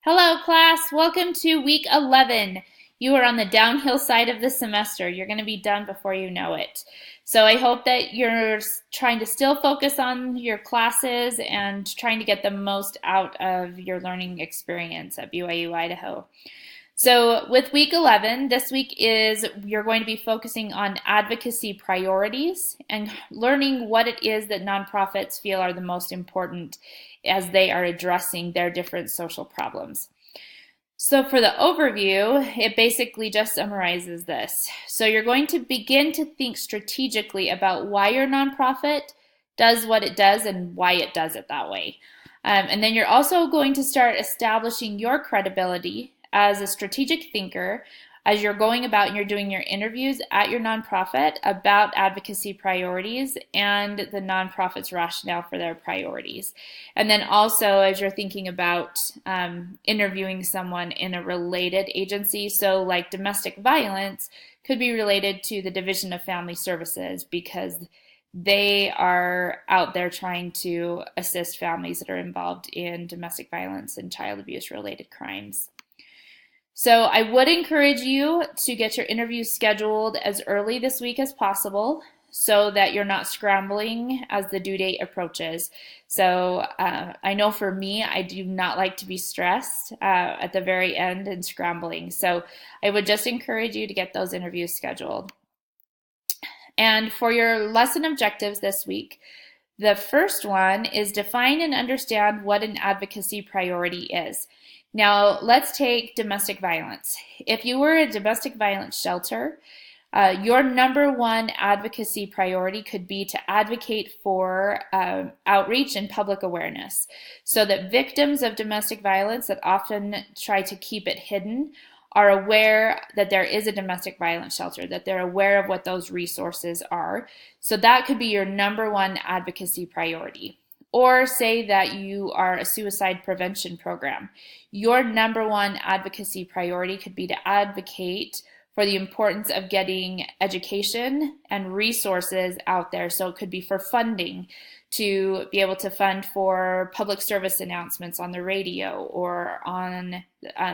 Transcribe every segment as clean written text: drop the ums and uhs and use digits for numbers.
Hello, class. Welcome to week 11. You are on the downhill side of the semester. You're going to be done before you know it. So I hope that you're trying to still focus on your classes and trying to get the most out of your learning experience at BYU Idaho. So with week 11, this week you're going to be focusing on advocacy priorities and learning what it is that nonprofits feel are the most important as they are addressing their different social problems. So for the overview, it basically just summarizes this. So you're going to begin to think strategically about why your nonprofit does what it does and why it does it that way. And then you're also going to start establishing your credibility as a strategic thinker as you're going about and you're doing your interviews at your nonprofit about advocacy priorities and the nonprofit's rationale for their priorities. And then also as you're thinking about interviewing someone in a related agency, so like domestic violence could be related to the Division of Family Services because they are out there trying to assist families that are involved in domestic violence and child abuse related crimes. So I would encourage you to get your interviews scheduled as early this week as possible so that you're not scrambling as the due date approaches. So I know for me, I do not like to be stressed at the very end and scrambling. So I would just encourage you to get those interviews scheduled. And for your lesson objectives this week, the first one is define and understand what an advocacy priority is. Now, let's take domestic violence. If you were a domestic violence shelter, your number one advocacy priority could be to advocate for outreach and public awareness so that victims of domestic violence that often try to keep it hidden are aware that there is a domestic violence shelter, that they're aware of what those resources are. So that could be your number one advocacy priority. Or say that you are a suicide prevention program. Your number one advocacy priority could be to advocate for the importance of getting education and resources out there. So it could be for funding, to be able to fund for public service announcements on the radio or on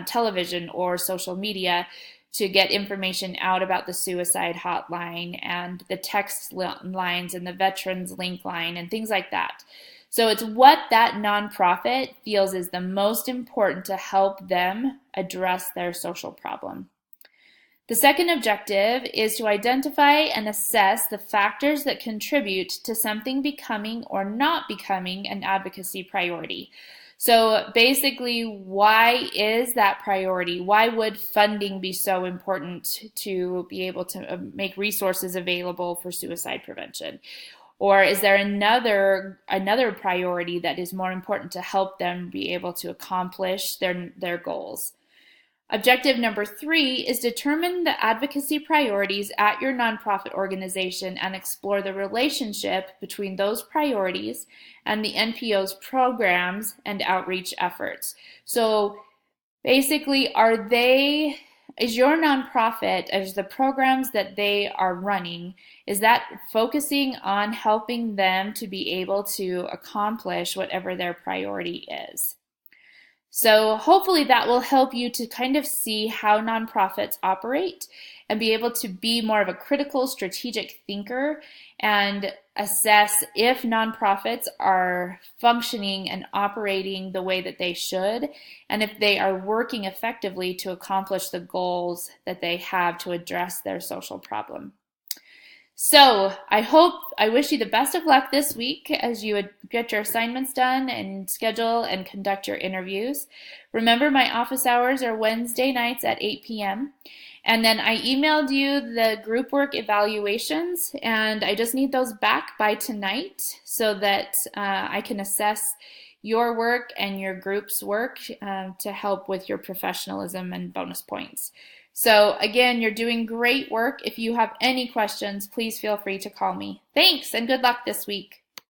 television or social media to get information out about the suicide hotline and the text lines and the Veterans Link line and things like that. So it's what that nonprofit feels is the most important to help them address their social problem. The second objective is to identify and assess the factors that contribute to something becoming or not becoming an advocacy priority. So basically, why is that priority? Why would funding be so important to be able to make resources available for suicide prevention? Or is there another priority that is more important to help them be able to accomplish their goals? Objective number 3 is determine the advocacy priorities at your nonprofit organization and explore the relationship between those priorities and the NPO's programs and outreach efforts. So basically, is your nonprofit, as the programs that they are running, is that focusing on helping them to be able to accomplish whatever their priority is? So hopefully that will help you to kind of see how nonprofits operate and be able to be more of a critical strategic thinker and assess if nonprofits are functioning and operating the way that they should, and if they are working effectively to accomplish the goals that they have to address their social problem. So I wish you the best of luck this week as you would get your assignments done and schedule and conduct your interviews. Remember, my office hours are Wednesday nights at 8 p.m. And then I emailed you the group work evaluations, and I just need those back by tonight so that I can assess your work and your group's work to help with your professionalism and bonus points. So again, you're doing great work. If you have any questions, please feel free to call me. Thanks and good luck this week.